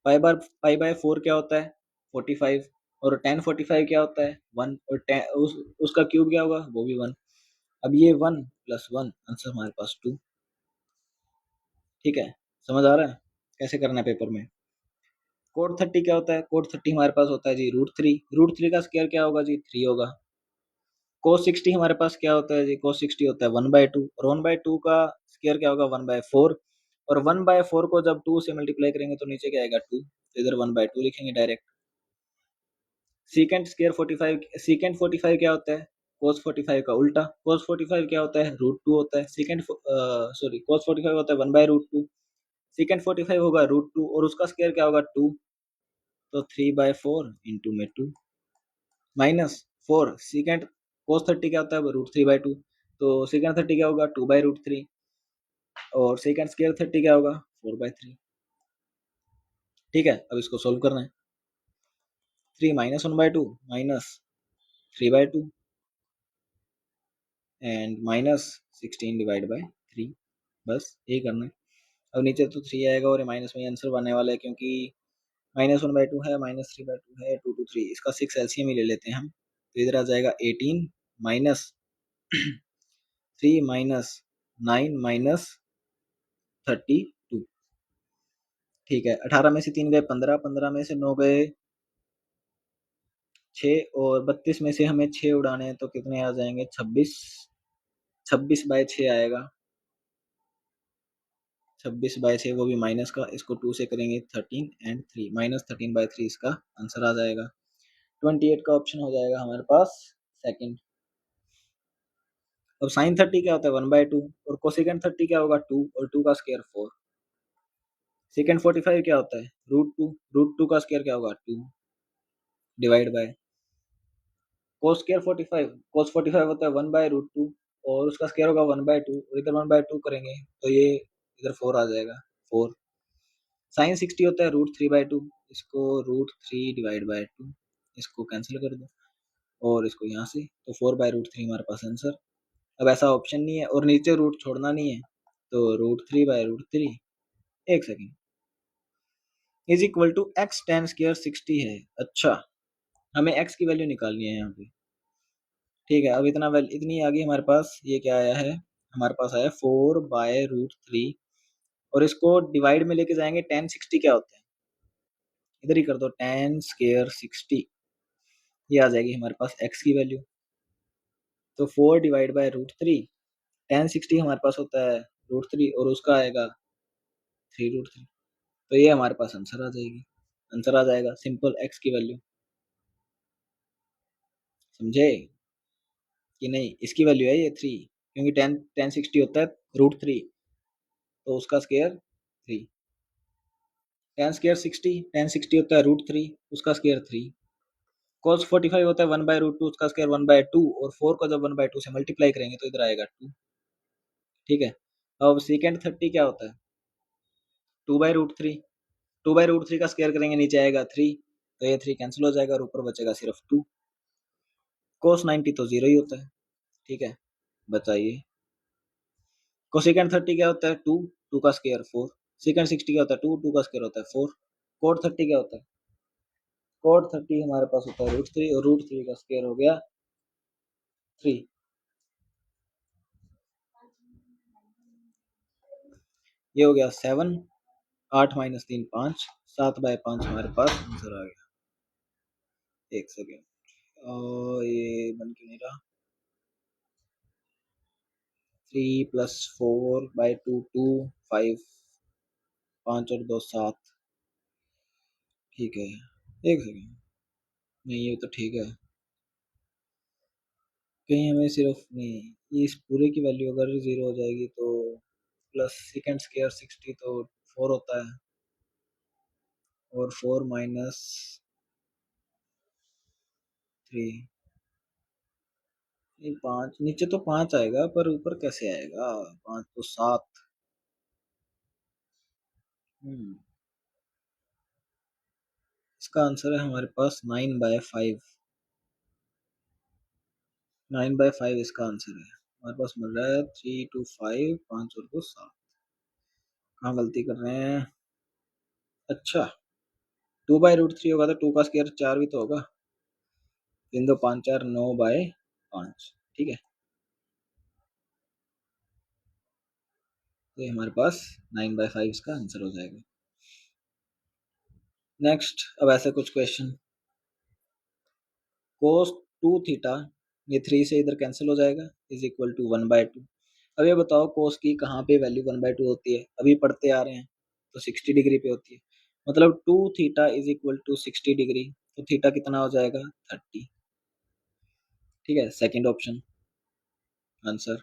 π/4 क्या होता है 45, और tan 45 क्या होता है 1, और उसका क्यूब क्या होगा वो भी 1। अब ये 1 + 1 आंसर हमारे पास 2। ठीक है, समझ आ रहा है कैसे करना है पेपर में। कोट 30 क्या होता है, कोट 30 हमारे पास होता है जी √3, √3 का स्क्वायर क्या होगा जी 3 होगा। cos 60 हमारे पास क्या होता है जी, cos 60 होता है 1/2, और 1/2 का स्क्वायर क्या होगा 1/4, और 1/4 को जब 2 से मल्टीप्लाई करेंगे तो नीचे क्या आएगा 2, तो इधर 1/2 लिखेंगे डायरेक्ट। सीकेंट स्क्वायर 45, सीकेंट 45 क्या होता है cos 45 का उल्टा, cos 45 क्या होता है √2 होता है, सीकेंट सॉरी cos 45 होता है 1/√2, सीकेंट 45 होगा √2 और उसका स्क्वायर क्या होगा 2, तो 3/4 इंटू में 2 माइनस 4, सीकेंट cos 30 क्या होता है √3/2, तो सीकेंट 30 क्या होगा 2/√3, और सेकंड स्क्वायर 30 क्या होगा 4/3। ठीक है, अब इसको सोल्व करना है। 3 - 1/2 -3/2 एंड -16/3, बस यही करना है। अब नीचे तो 3 आएगा और ये माइनस में आंसर बनने वाला है, क्योंकि -1/2 है, -3/2 है, 2 2 3, इसका 6 एलसीएम ही ले लेते हैं हम, तो इधर आ जाएगा 18 माइनस 3 - 9 - 32, ठीक है, 18 में से 3 गए 15, 15 में से 9 गए 6 और 32 में से हमें 6 उड़ाने हैं तो कितने आ जाएंगे 26, 26/6 आएगा, 26/6 वो भी माइनस का, इसको 2 से करेंगे 13 एंड 3 -13/3 इसका आंसर आ जाएगा। 28 का ऑप्शन हो जाएगा हमारे पास सेकंड। अब साइन 30 क्या होता है 1/2 और कोसेकेंड 30 क्या होगा 2 और 2 का स्क्वायर 4। सेकेंड 45 क्या होता है √2, √2 का स्क्वायर क्या होगा 2 डिवाइड बाय कोस स्क्वायर 45, कोस 45 होता है 1/√2 और उसका स्क्वायर होगा 1/2 और इधर 1/2 करेंगे तो ये इधर 4 आ जाएगा 4। साइन 60 होता है √3/2, इसको √3 डिवाइड बाय 2, इसको कैंसिल कर दो और इसको यहाँ से तो 4/√3 हमारे पास आंसर। अब ऐसा ऑप्शन नहीं है और नीचे रूट छोड़ना नहीं है तो √3/√3 एक second is equal to x ten square 60 है। अच्छा, हमें एक्स की वैल्यू निकालनी है यहाँ पे। ठीक है, अब इतनी आ गई हमारे पास, ये क्या आया है हमारे पास आया 4/√3 और इसको डिवाइड में लेके जाएंगे टेन 60 क्या होता है इधर ही कर दो टेन स्क्वायर 60, ये आ जाएगी हमारे पास एक्स की वैल्यू। तो 4/√3 टेन 60 हमारे पास होता है √3 और उसका आएगा 3√3, तो ये हमारे पास आंसर आ जाएगी, आंसर आ जाएगा सिंपल एक्स की वैल्यू। समझे कि नहीं, इसकी वैल्यू है ये 3 क्योंकि टेन टेन 60 होता है √3 तो उसका स्क्वायर 3, टेन स्क्वायर 60, टेन 60 होता है √3 उसका स्क्वायर 3, cos 45 होता है 1/√2 उसका स्क्वायर 1/2 और 4 को जब 1/2 से मल्टीप्लाई करेंगे तो इधर आएगा 2। ठीक है, अब सेकेंड 30 क्या होता है 2/√3, 2/√3 का स्क्वायर करेंगे नीचे आएगा 3 तो ये 3 कैंसिल हो जाएगा और ऊपर बचेगा सिर्फ 2। cos 90 तो 0 ही होता है। ठीक है, बताइए कोसेकेंड 30 क्या होता है 2, 2 का स्क्वायर 4, सेकेंड 60 क्या होता है 2, 2 का स्क्वायर होता है 4, कोट 30 क्या होता है कोट 30 हमारे पास होता है √3 और √3 का स्क्वायर हो गया 3। ये हो गया 7, 8 - 3 5, 7/5 हमारे पास आंसर आ गया। एक सेकेंड और ये बन क्यों नहीं रहा 3 + 4/2 2 5, 5 और 2 7। ठीक है, एक सेकेंड, नहीं ये तो ठीक है, कहीं हमें सिर्फ नहीं इस पूरे की वैल्यू अगर 0 हो जाएगी तो प्लस सेकेंड स्क्वायर 60 तो 4 होता है और 4 - 3, नहीं 5 नीचे तो 5 आएगा पर ऊपर कैसे आएगा 5 तो 7। इसका आंसर है हमारे पास 9/5, 9/5 इसका आंसर है हमारे पास मिल रहा है 3 2 5 5 और 2 7। कहाँ गलती कर रहे हैं, अच्छा 2/√3 होगा तो 2 का स्क्वायर 4 भी तो होगा, 3 2 5 4 9/5। ठीक है, तो ये हमारे पास 9/5 इसका आंसर हो जाएगा। नेक्स्ट, अब ऐसे कुछ क्वेश्चन cos 2 थीटा, ये 3 से इधर कैंसिल हो जाएगा इज इक्वल टू 1/2। अब ये बताओ cos की कहाँ पे वैल्यू 1/2 होती है, अभी पढ़ते आ रहे हैं तो 60 डिग्री पे होती है, मतलब 2 theta is equal to 60 degree तो थीटा कितना हो जाएगा 30। ठीक है, सेकंड ऑप्शन आंसर।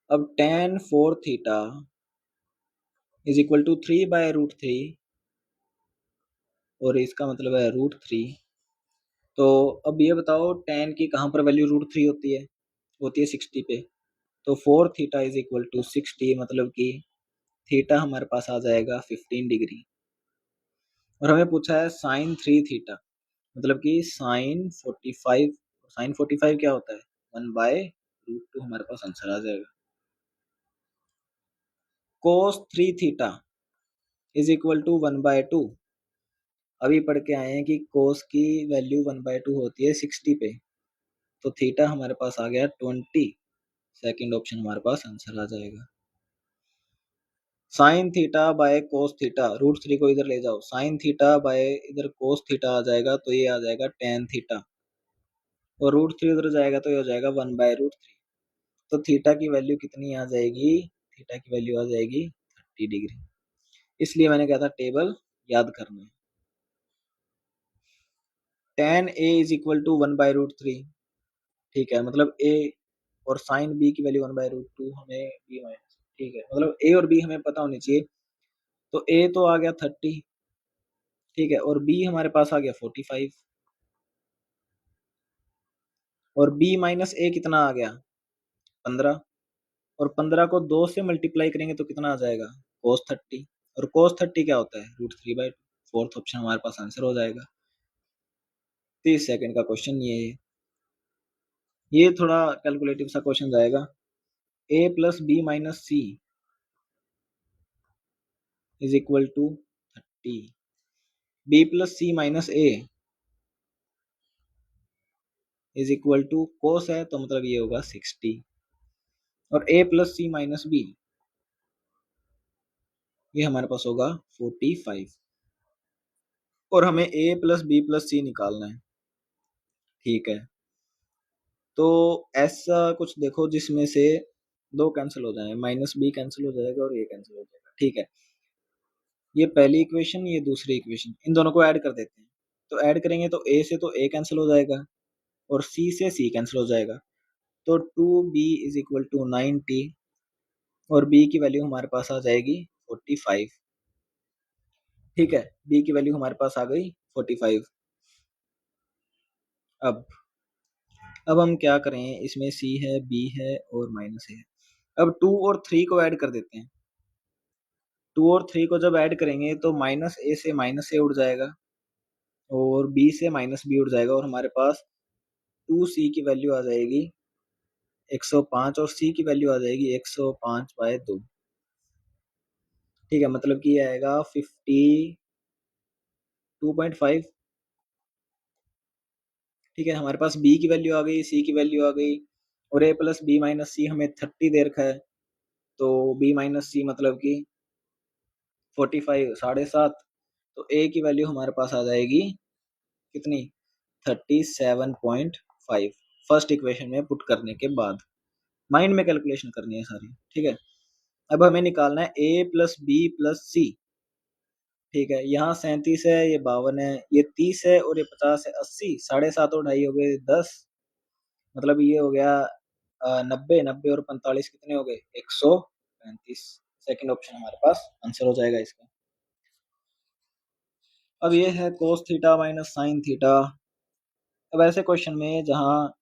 अब tan 4 theta is equal to 3/√3 और इसका मतलब है √3, तो अब ये बताओ tan की कहाँ पर वैल्यू √3 होती है 60 पे, तो 4 थीटा इज इक्वल टू 60 मतलब कि थीटा हमारे पास आ जाएगा 15 डिग्री। और हमें पूछा है साइन 3 थीटा मतलब कि साइन 45, साइन 45 क्या होता है 1/√2 हमारे पास आंसर आ जाएगा। cos 3 theta is equal to 1/2, अभी पढ़ के आए हैं कि cos की वैल्यू 1/2 होती है 60 पे, तो थीटा हमारे पास आ गया 20, सेकंड ऑप्शन हमारे पास आंसर आ जाएगा। Sine theta by cos theta, √3 को इधर ले जाओ, साइन थीटा बाय इधर कोस थीटा आ जाएगा तो ये आ जाएगा टेन थीटा, और √3 उधर जाएगा तो ये हो जाएगा 1/√3। तो थीटा की वैल्यू कितनी आ जाएगी, थीटा की वैल्यू आ जाएगी 30 डिग्री। इसलिए मैंने कहा था टेबल याद करना है। tan A is equal to 1/√3, ठीक है, मतलब A और साइन B की वैल्यू 1/√2, हमें B माइनस, ठीक है, मतलब A और B हमें पता होनी चाहिए। तो A तो आ गया 30, ठीक है, और B हमारे पास आ गया 45, और B माइनस A कितना आ गया 15, और 15 को 2 से मल्टीप्लाई करेंगे तो कितना आ जाएगा cos 30, और cos 30 क्या होता है √3/2। फोर्थ ऑप्शन हमारे पास आंसर हो जाएगा। 30 सेकंड का क्वेश्चन ये है, ये थोड़ा कैलकुलेटिव सा क्वेश्चन जाएगा। A plus B minus C is equal to 30, B plus C minus A is equal to cos है तो मतलब ये होगा 60, और A plus C minus B ये हमारे पास होगा 45, और हमें A plus B plus C निकालना है, ठीक है। तो ऐसा कुछ देखो जिसमें से दो कैंसिल हो जाए, माइनस बी कैंसिल हो जाएगा और ये कैंसिल हो जाएगा, ठीक है। ये पहली इक्वेशन, ये दूसरी इक्वेशन, इन दोनों को ऐड कर देते हैं। तो ऐड करेंगे तो A से तो A कैंसिल हो जाएगा, और C से C कैंसिल हो जाएगा, तो 2B इज इक्वल टू 90, और B की वैल्यू हमारे पास आ जाएगी 45, ठीक है, B की वैल्यू हमारे पास आ गई 45। अब हम क्या करें, इसमें C है, B है और माइनस है। अब 2 और 3 को ऐड कर देते हैं। 2 और 3 को जब ऐड करेंगे तो माइनस ए से माइनस ए उड़ जाएगा, और बी से माइनस बी उड़ जाएगा, और हमारे पास 2C की वैल्यू आ जाएगी 105, और C की वैल्यू आ जाएगी 105/2, ठीक है, मतलब कि ये आएगा 52.5, ठीक है। हमारे पास B की वैल्यू आ गई, C की वैल्यू आ गई, और A प्लस बी माइनस सी हमें 30 दे रखा है, तो B माइनस सी मतलब कि 45, 7.5, तो A की वैल्यू हमारे पास आ जाएगी कितनी 37.5, फर्स्ट इक्वेशन में पुट करने के बाद। माइंड में कैलकुलेशन करनी है सारी, ठीक है। अब हमें निकालना है A प्लस बी प्लस सी, ठीक है, यहाँ 37 है, ये 52 है, ये 30 है, और ये 50 है, 80, 7.5 और 2.5 हो गए 10, मतलब ये हो गया 90, 90 और 45 कितने हो गए 135। सेकंड ऑप्शन हमारे पास आंसर हो जाएगा इसका। अब ये है cos theta minus sine theta. अब ऐसे क्वेश्चन में जहाँ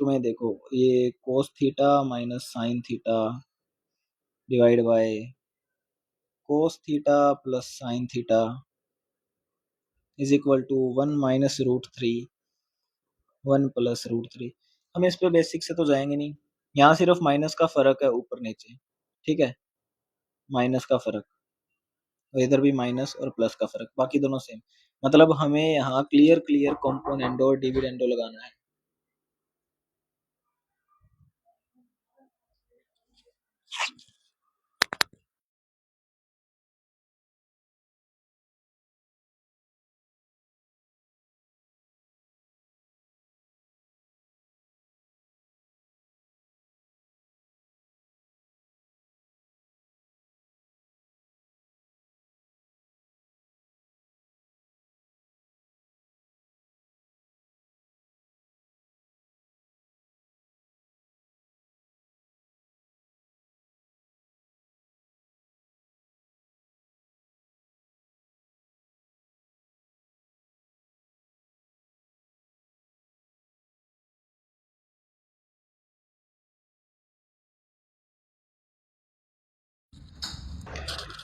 तुम्हें देखो ये cos theta minus sine theta divide by cos theta plus sine theta is equal to 1 minus √3, 1 plus √3। हम इस पे बेसिक से तो जाएंगे नहीं, यहाँ सिर्फ माइनस का फर्क है ऊपर नीचे, ठीक है, माइनस का फर्क, और इधर भी माइनस और प्लस का फर्क, बाकी दोनों सेम। मतलब हमें यहाँ क्लियर क्लियर कॉम्पोनेंडो और डिविडेंडो लगाना है।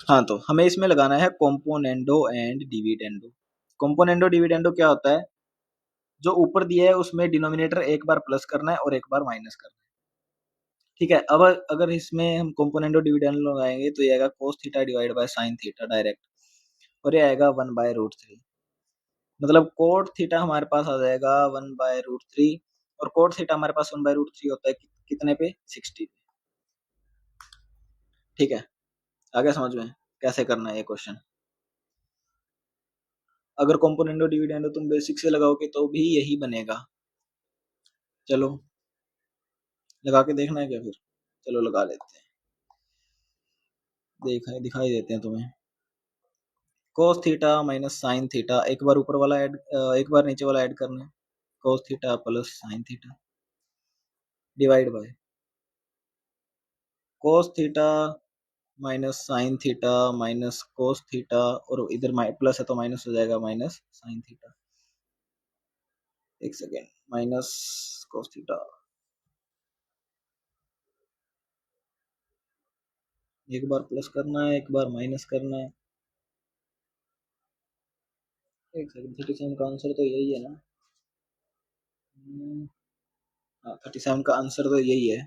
हाँ, तो हमें इसमें लगाना है componendo and dividendo. Componendo dividendo क्या होता है, जो ऊपर दिया है उसमें डिनोमिनेटर एक बार प्लस करना है और एक बार माइनस करना है, ठीक है। अब अगर इसमें हम कॉम्पोनेंडो डिविडेंडो लगाएंगे तो ये आएगा cos theta divide by sine theta direct, और ये आएगा 1/√3, मतलब कोट थीटा हमारे पास आ जाएगा 1/√3, और कोट थीटा हमारे पास 1/√3 होता है कितने पे 60 पे, ठीक है। आ गया समझ में कैसे करना है ये क्वेश्चन। अगर कॉम्पोनेंट और डिविडेंड तुम बेसिक से लगाओगे तो भी यही बनेगा। चलो लगा के देखना है क्या फिर? चलो लगा लेते हैं, दिखाई देते हैं तुम्हें। cos theta minus sine theta, एक बार ऊपर वाला ऐड, एक बार नीचे वाला ऐड करना है। cos theta plus sine theta divide bye cos theta minus sine theta minus cos theta, और इधर प्लस है तो माइनस हो जाएगा, माइनस साइन थीटा। एक सेकेंड, माइनस cos थीटा, एक बार प्लस करना है एक बार माइनस करना है। एक सेकेंड, 37 का आंसर तो यही है ना? हाँ 37 का आंसर तो यही है।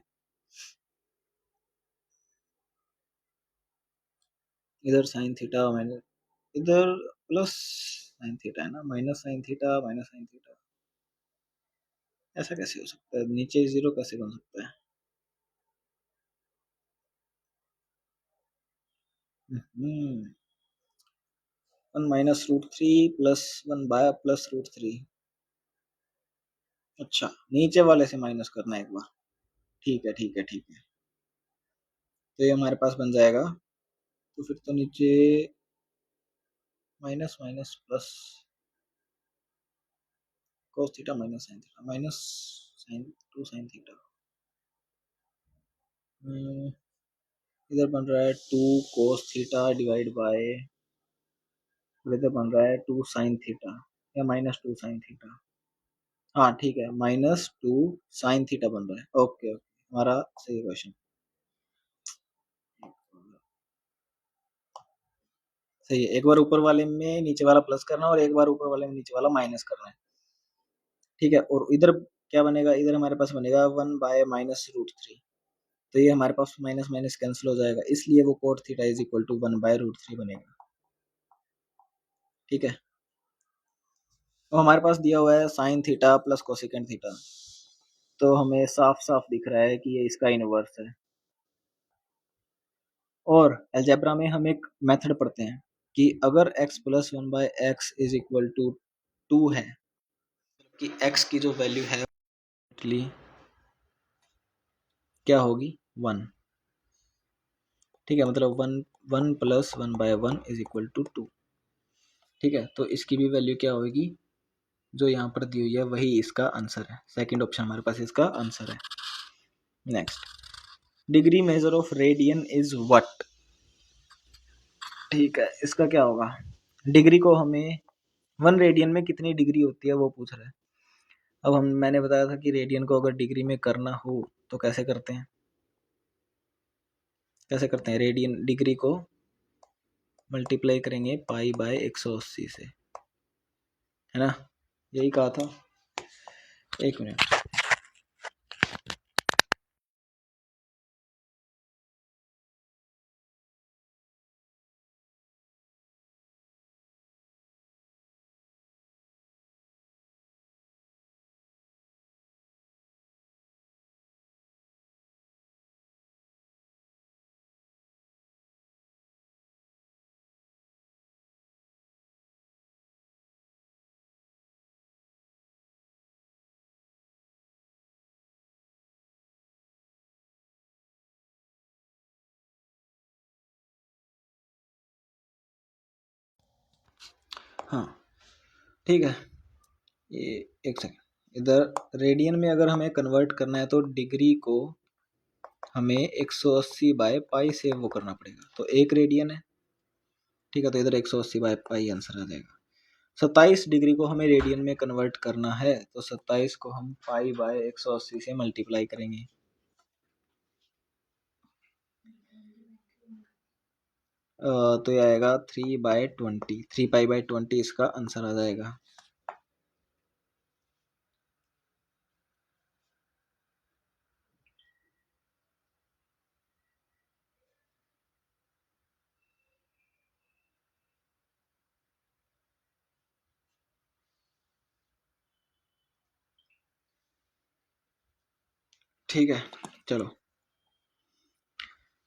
इधर साइन थीटा माइनस, इधर प्लस साइन थीटा है ना, minus sine theta minus sine theta, ऐसा कैसे हो सकता है? नीचे जीरो कैसे बन सकता है? One minus root three plus one by plus root three. अच्छा नीचे वाले से माइनस करना है एक बार। ठीक है ठीक है ठीक है, तो ये हमारे पास बन जाएगा। तो फिर तो नीचे minus minus plus cos theta minus sine theta minus sine two sine theta, इधर बन रहा है two cos theta divide by, इधर बन रहा है टू साइन थीटा या माइनस टू साइन थीटा। हाँ ठीक है, माइनस टू साइन थीटा बन रहा है। ओके ओके, हमारा सही क्वेश्चन सही है। एक बार ऊपर वाले में नीचे वाला प्लस करना और एक बार ऊपर वाले में नीचे वाला माइनस करना है। ठीक है, और इधर क्या बनेगा? इधर हमारे पास बनेगा one by minus root three, तो ये हमारे पास माइनस माइनस कैंसिल हो जाएगा, इसलिए वो cot theta is equal to one by root three बनेगा। ठीक है, तो हमारे पास दिया हुआ है sine theta plus cosecant theta, तो हमें साफ साफ दिख रहा है कि ये इसका इनवर्स है। और अलजेब्रा में हम एक मेथड पढ़ते हैं कि अगर x plus one by x is equal to two two, कि x की जो वैल्यू है क्या होगी? वन। ठीक है, मतलब one, one plus one by one is equal to two. ठीक है, तो इसकी भी वैल्यू क्या होगी? जो यहाँ पर दी हुई है वही इसका आंसर है। सेकंड ऑप्शन हमारे पास इसका आंसर है। Next, degree measure of radian is what? ठीक है, इसका क्या होगा? डिग्री को हमें, वन रेडियन में कितनी डिग्री होती है वो पूछ रहा है। अब मैंने बताया था कि रेडियन को अगर डिग्री में करना हो तो कैसे करते हैं? कैसे करते हैं? रेडियन डिग्री को मल्टीप्लाई करेंगे पाई बाय 180 से, है ना? यही कहा था। एक मिनट, हाँ ठीक है, ये एक सेकंड, इधर रेडियन में अगर हमें कन्वर्ट करना है तो डिग्री को हमें 180 बाय पाई से वो करना पड़ेगा, तो एक रेडियन है। ठीक है, तो इधर 180 बाय पाई आंसर आ जाएगा। 27 डिग्री को हमें रेडियन में कन्वर्ट करना है, तो 27 को हम पाई बाय 180 से मल्टीप्लाई करेंगे। तो ये आएगा 3/20, 3 पाई/20 इसका आंसर आ जाएगा। ठीक है, चलो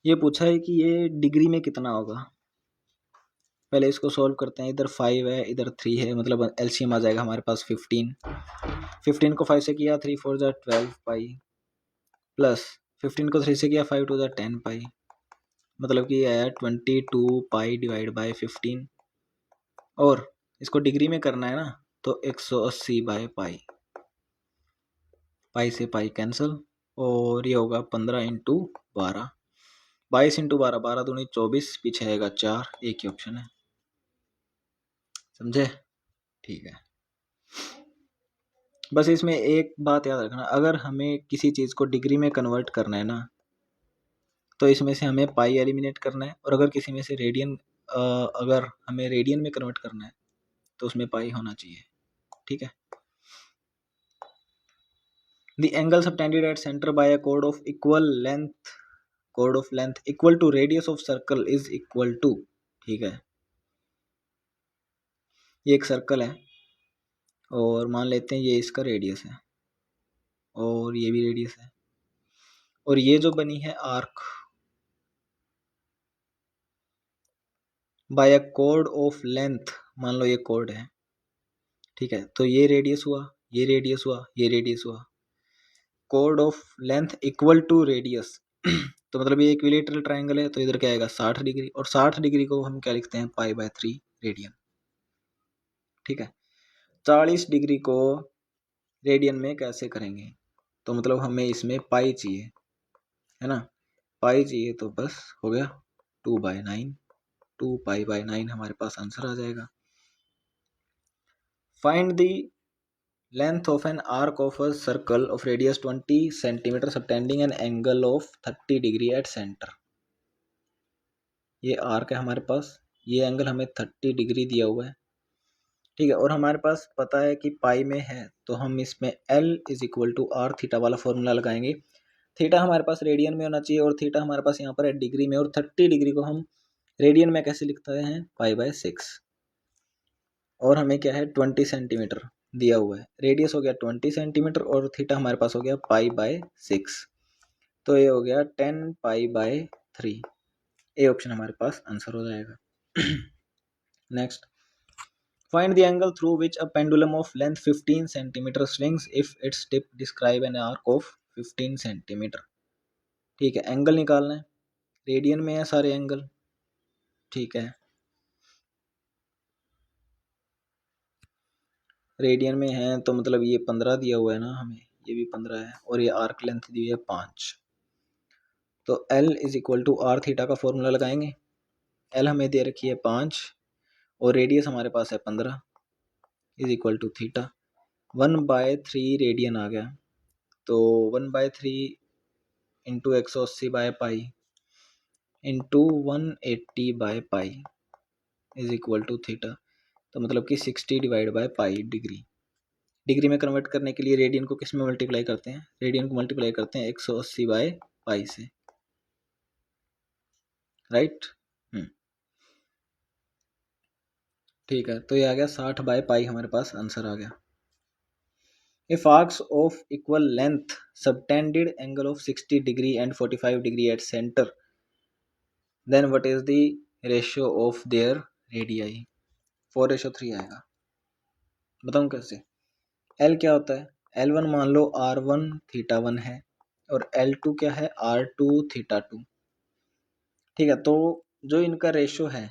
ये पूछा है कि ये डिग्री में कितना होगा। पहले इसको सॉल्व करते हैं। इधर 5 है, इधर 3 है, मतलब एलसीएम आ जाएगा हमारे पास 15। 15 को 5 से किया 3 4 जा 12 पाई, प्लस 15 को 3 से किया 5 2 जा 10 पाई, मतलब कि आया 22 पाई डिवाइड बाय 15। और इसको डिग्री में करना है ना, तो 180 बाय पाई, पाई से पाई कैंसिल, और ये होगा 15 इंटू 12, 22 इंटू 12, 12 दूनी 24, पीछे आएगा 4, एक ही ऑप्शन है। समझे? ठीक है। बस इसमें एक बात याद रखना, अगर हमें किसी चीज़ को डिग्री में कन्वर्ट करना है ना, तो इसमें से हमें पाई एलिमिनेट करना है, और अगर किसी में से रेडियन, अगर हमें रेडियन में कन्वर्ट करना है तो उसमें पाई होना चाहिए। ठीक है। The angle subtended at centre by a chord of length equal to radius of circle is equal to, ठीक है, ये एक सर्कल है और मान लेते हैं ये इसका रेडियस है और ये भी रेडियस है, और ये जो बनी है arc bye a chord of length, मान लो ये chord है, ठीक है, तो ये रेडियस हुआ, ये रेडियस हुआ, ये रेडियस हुआ, chord of length equal to radius. तो मतलब ये इक्विलेटरल ट्राइंगल है, तो इधर क्या आएगा 60 डिग्री, और 60 डिग्री को हम क्या लिखते हैं, पाई बाय 3 रेडियन। ठीक है। 40 डिग्री को रेडियन में कैसे करेंगे, तो मतलब हमें इसमें पाई चाहिए, है ना, पाई चाहिए, तो बस हो गया 2/9, 2 पाई बाय 9 हमारे पास आंसर आ जाएगा। Find the length of an arc of a circle of radius 20 centimetre subtending an angle of 30 degree at centre. ये आर्क है हमारे पास, ये एंगल हमें 30 डिग्री दिया हुआ है, ठीक है, और हमारे पास पता है कि पाई में है, तो हम इसमें L is equal to r theta वाला फॉर्मूला लगाएंगे। थीटा हमारे पास रेडियन में होना चाहिए, और थीटा हमारे पास यहाँ पर है डिग्री में, और 30 डिग्री को हम रेडियन में कैसे लिखते हैं, पाई बाय 6, और हमें क्या है 20 सेंटीमीटर दिया हुआ है, रेडियस हो गया 20 सेंटीमीटर, और थीटा हमारे पास हो गया पाई बाय 6, तो ये हो गया 10 पाई बाय 3, ए ऑप्शन हमारे पास आंसर हो जाएगा। Next, find the angle through which a pendulum of length 15 centimeter swings if its tip describe an arc of 15 centimeter। ठीक है, एंगल निकालना है, रेडियन में है सारे एंगल, ठीक है, रेडियन में है, तो मतलब ये 15 दिया हुआ है ना हमें, ये भी 15 है, और ये आर्क लेंथ दी है 5, तो L is equal to r theta का फॉर्मूला लगाएंगे। L हमें दे रखी है 5, और रेडियस हमारे पास है 15, is equal to theta 1/3 radian आ गया, तो 1/3 into 180 by pi into 180 by pi is equal to theta, तो मतलब कि 60 divide by pi degree. Degree में कन्वर्ट करने के लिए रेडियन को किस में मल्टीप्लाई करते हैं, रेडियन को मल्टीप्लाई करते हैं 180 बाय पाई से, राइट। ठीक है, तो ये आ गया 60 बाय पाई, हमारे पास आंसर आ गया। If arcs of equal length subtended angle of 60 degree and 45 degree at centre, then what is the ratio of their radii, 4:3 आएगा। बताऊं कैसे, L क्या होता है, L1 मान लो R1 थीटा 1 है, और L2 क्या है, R2 थीटा 2, ठीक है, तो जो इनका रेशियो है,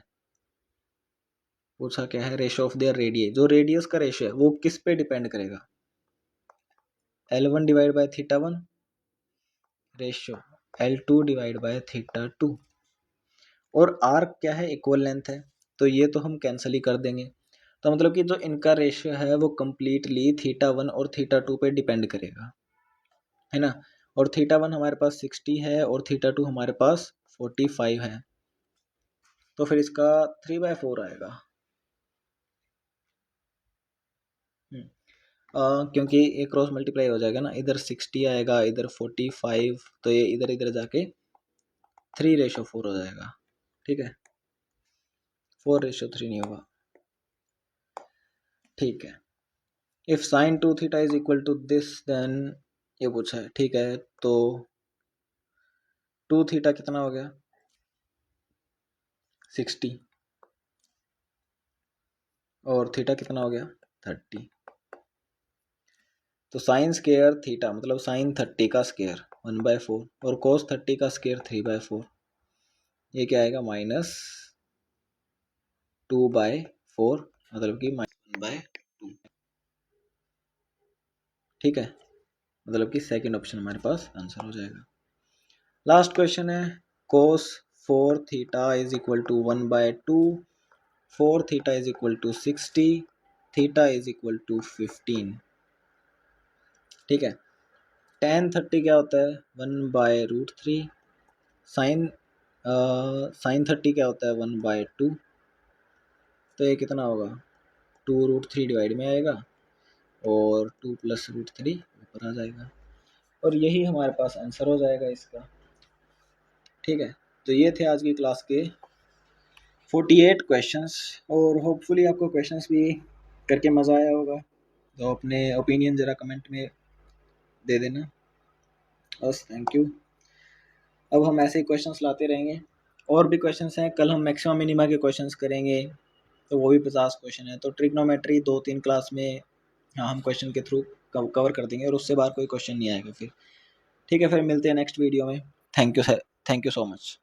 पूछा क्या है, रेशियो ऑफ देयर रेडियस, जो रेडियस का रेशियो है वो किस पे डिपेंड करेगा, L1 divide by theta 1 ratio L2 divide by theta 2, और आर्क क्या है, इक्वल लेंथ है, तो ये तो हम कैंसिल ही कर देंगे, तो मतलब कि जो इनका रेशियो है वो कंप्लीटली थीटा 1 और थीटा 2 पे डिपेंड करेगा, है ना, और थीटा 1 हमारे पास 60 है, और थीटा 2 हमारे पास 45 है, तो फिर इसका 3/4 आएगा। क्योंकि ये क्रॉस मल्टीप्लाई हो जाएगा ना, इधर 60 आएगा, इधर 45, तो ये इधर इधर जाके 3:4 हो जाएगा, ठीक है, 4:3 नहीं होगा, ठीक है। If sine 2 theta is equal to this, then ये पूछा है, ठीक है, तो 2 थीटा कितना हो गया, 60 और थीटा कितना हो गया 30। तो साइन स्केयर थीटा मतलब साइन 30 का स्केयर 1/4 और कोस 30 का स्केयर 3/4, ये क्या आएगा -2/4 मतलब कि -1/2। ठीक है, मतलब कि सेकंड ऑप्शन हमारे पास आंसर हो जाएगा। लास्ट क्वेश्चन है cos 4 theta is equal to 1/2, 4 theta is equal to 60, theta is equal to 15। ठीक है, tan 30 क्या होता है 1/√3, साइन 30 क्या होता है 1/2, तो ये कितना होगा 2√3 डिवाइड में आएगा और 2 + √3 ऊपर आ जाएगा और यही हमारे पास आंसर हो जाएगा इसका। ठीक है, तो ये थे आज की क्लास के 48 क्वेश्चंस और होपफुली आपको क्वेश्चंस भी करके मज़ा आया होगा। तो अपने ओपिनियन ज़रा कमेंट में दे देना। बस थैंक यू। अब हम ऐसे ही क्वेश्चंस लाते रहेंगे, और भी क्वेश्चंस हैं। कल हम मैक्सिमम मिनिमा के क्वेश्चंस करेंगे, तो वो भी 50 क्वेश्चन है। तो ट्रिग्नोमेट्री 2-3 क्लास में हाँ हम क्वेश्चन के थ्रू कवर कर देंगे और उससे बाहर कोई क्वेश्चन नहीं आएगा फिर। ठीक है, फिर मिलते हैं नेक्स्ट वीडियो में। Thank you sir, thank you so much.